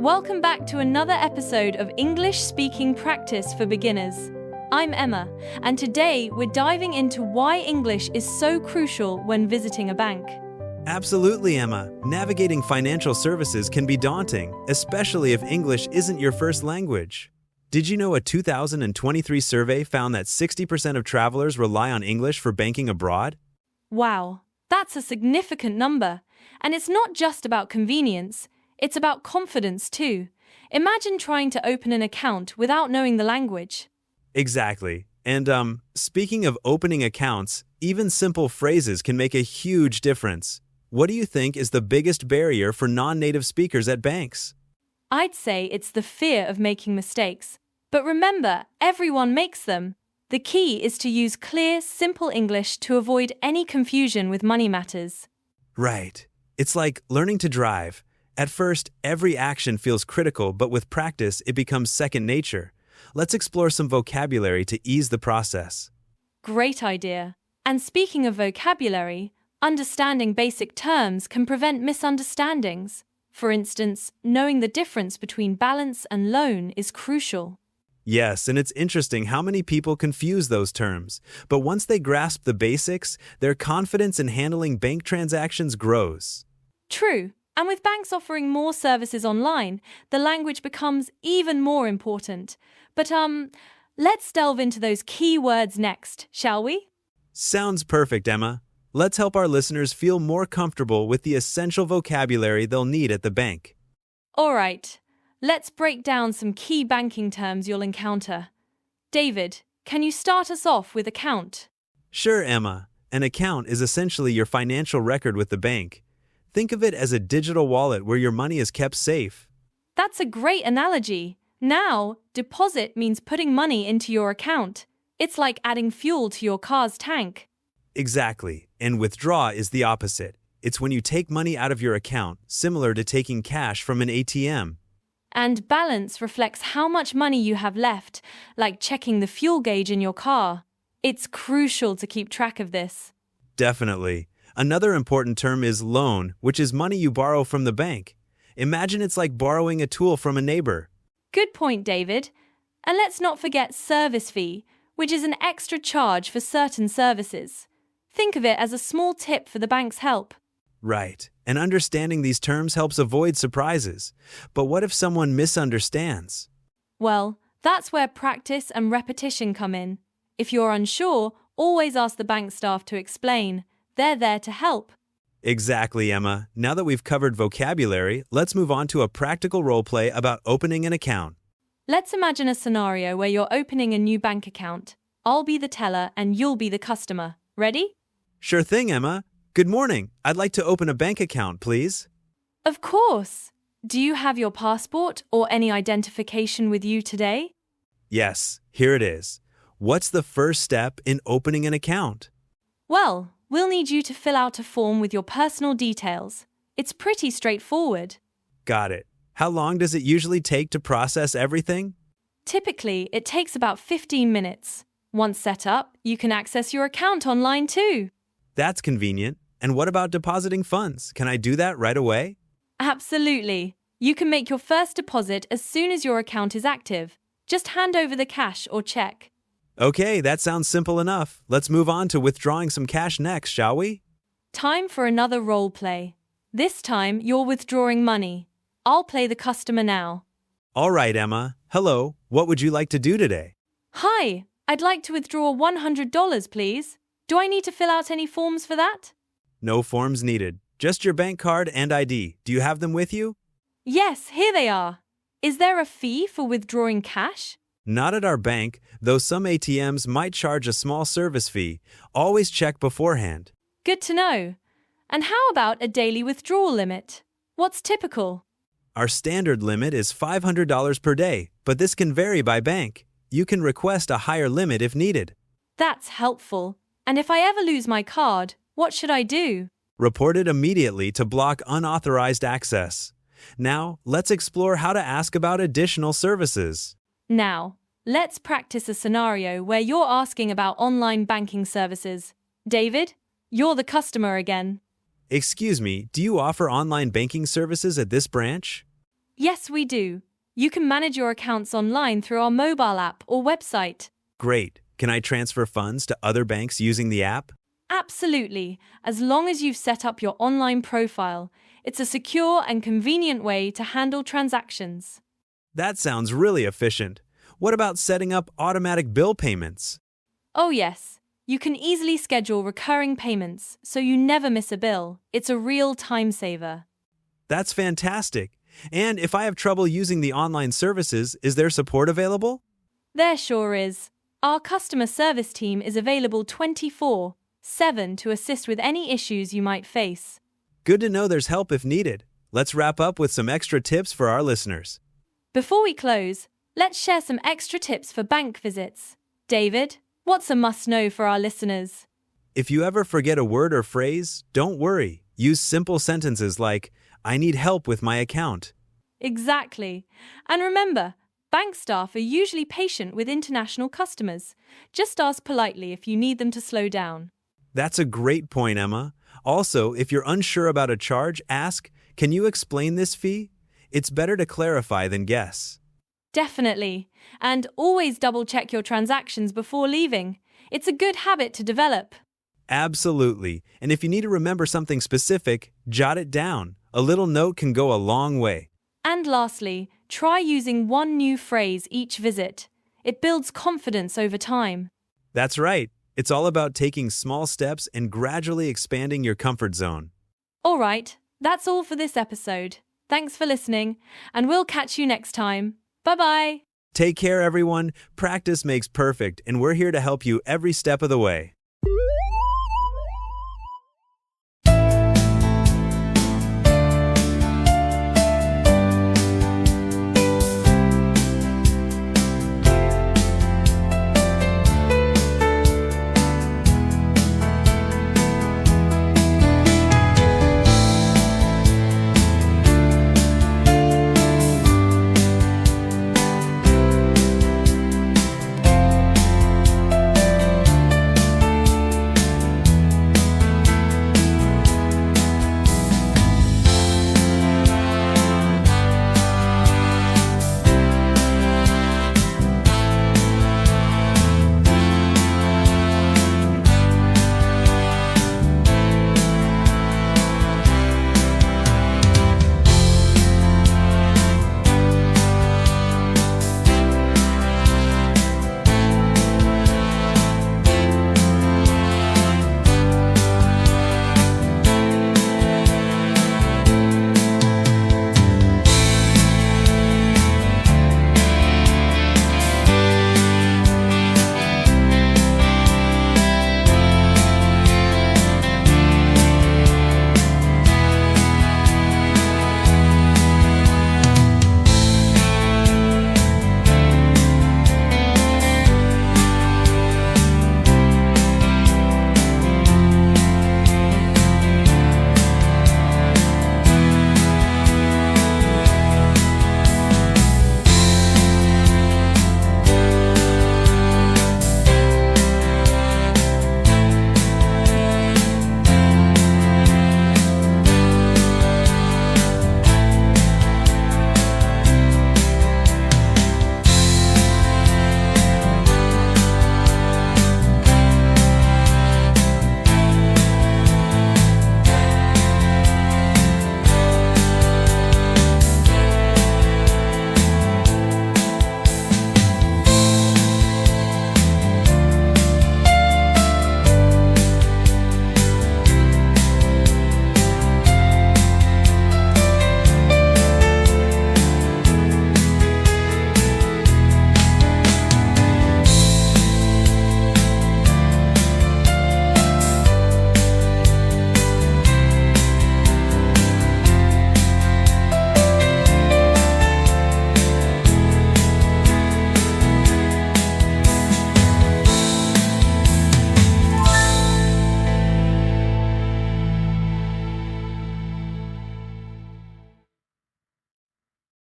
Welcome back to another episode of English Speaking Practice for Beginners. I'm Emma, and today we're diving into why English is so crucial when visiting a bank. Absolutely, Emma. Navigating financial services can be daunting, especially if English isn't your first language. Did you know a 2023 survey found that 60% of travelers rely on English for banking abroad? Wow, that's a significant number. And it's not just about convenience, it's about confidence too. Imagine trying to open an account without knowing the language. Exactly. And speaking of opening accounts, even simple phrases can make a huge difference. What do you think is the biggest barrier for non-native speakers at banks? I'd say it's the fear of making mistakes. But remember, everyone makes them. The key is to use clear, simple English to avoid any confusion with money matters. Right. It's like learning to drive. At first, every action feels critical, but with practice, it becomes second nature. Let's explore some vocabulary to ease the process. Great idea. And speaking of vocabulary, understanding basic terms can prevent misunderstandings. For instance, knowing the difference between balance and loan is crucial. Yes, and it's interesting how many people confuse those terms. But once they grasp the basics, their confidence in handling bank transactions grows. True. And with banks offering more services online, the language becomes even more important. But let's delve into those key words next, shall we? Sounds perfect, Emma. Let's help our listeners feel more comfortable with the essential vocabulary they'll need at the bank. All right, let's break down some key banking terms you'll encounter. David, can you start us off with account? Sure, Emma. An account is essentially your financial record with the bank. Think of it as a digital wallet where your money is kept safe. That's a great analogy. Now, deposit means putting money into your account. It's like adding fuel to your car's tank. Exactly. And withdraw is the opposite. It's when you take money out of your account, similar to taking cash from an ATM. And balance reflects how much money you have left, like checking the fuel gauge in your car. It's crucial to keep track of this. Definitely. Another important term is loan, which is money you borrow from the bank. Imagine it's like borrowing a tool from a neighbor. Good point, David. And let's not forget service fee, which is an extra charge for certain services. Think of it as a small tip for the bank's help. Right. And understanding these terms helps avoid surprises. But what if someone misunderstands? Well, that's where practice and repetition come in. If you're unsure, always ask the bank staff to explain. They're there to help. Exactly, Emma. Now that we've covered vocabulary, let's move on to a practical role play about opening an account. Let's imagine a scenario where you're opening a new bank account. I'll be the teller and you'll be the customer. Ready? Sure thing, Emma. Good morning. I'd like to open a bank account, please. Of course. Do you have your passport or any identification with you today? Yes, here it is. What's the first step in opening an account? Well, we'll need you to fill out a form with your personal details. It's pretty straightforward. Got it. How long does it usually take to process everything? Typically, it takes about 15 minutes. Once set up, you can access your account online too. That's convenient. And what about depositing funds? Can I do that right away? Absolutely. You can make your first deposit as soon as your account is active. Just hand over the cash or check. Okay, that sounds simple enough. Let's move on to withdrawing some cash next, shall we? Time for another role play. This time, you're withdrawing money. I'll play the customer now. All right, Emma. Hello. What would you like to do today? Hi, I'd like to withdraw $100, please. Do I need to fill out any forms for that? No forms needed. Just your bank card and ID. Do you have them with you? Yes, here they are. Is there a fee for withdrawing cash? Not at our bank, though some ATMs might charge a small service fee. Always check beforehand. Good to know. And how about a daily withdrawal limit? What's typical? Our standard limit is $500 per day, but this can vary by bank. You can request a higher limit if needed. That's helpful. And if I ever lose my card, what should I do? Report it immediately to block unauthorized access. Now, let's explore how to ask about additional services. Now, let's practice a scenario where you're asking about online banking services. David, you're the customer again. Excuse me, do you offer online banking services at this branch? Yes, we do. You can manage your accounts online through our mobile app or website. Great. Can I transfer funds to other banks using the app? Absolutely, as long as you've set up your online profile. It's a secure and convenient way to handle transactions. That sounds really efficient. What about setting up automatic bill payments? Oh yes, you can easily schedule recurring payments so you never miss a bill. It's a real time saver. That's fantastic. And if I have trouble using the online services, is there support available? There sure is. Our customer service team is available 24/7 to assist with any issues you might face. Good to know there's help if needed. Let's wrap up with some extra tips for our listeners. Before we close, let's share some extra tips for bank visits. David, what's a must-know for our listeners? If you ever forget a word or phrase, don't worry. Use simple sentences like, I need help with my account. Exactly. And remember, bank staff are usually patient with international customers. Just ask politely if you need them to slow down. That's a great point, Emma. Also, if you're unsure about a charge, ask, can you explain this fee? It's better to clarify than guess. Definitely. And always double-check your transactions before leaving. It's a good habit to develop. Absolutely. And if you need to remember something specific, jot it down. A little note can go a long way. And lastly, try using one new phrase each visit. It builds confidence over time. That's right. It's all about taking small steps and gradually expanding your comfort zone. All right, that's all for this episode. Thanks for listening, and we'll catch you next time. Bye-bye. Take care, everyone. Practice makes perfect, and we're here to help you every step of the way.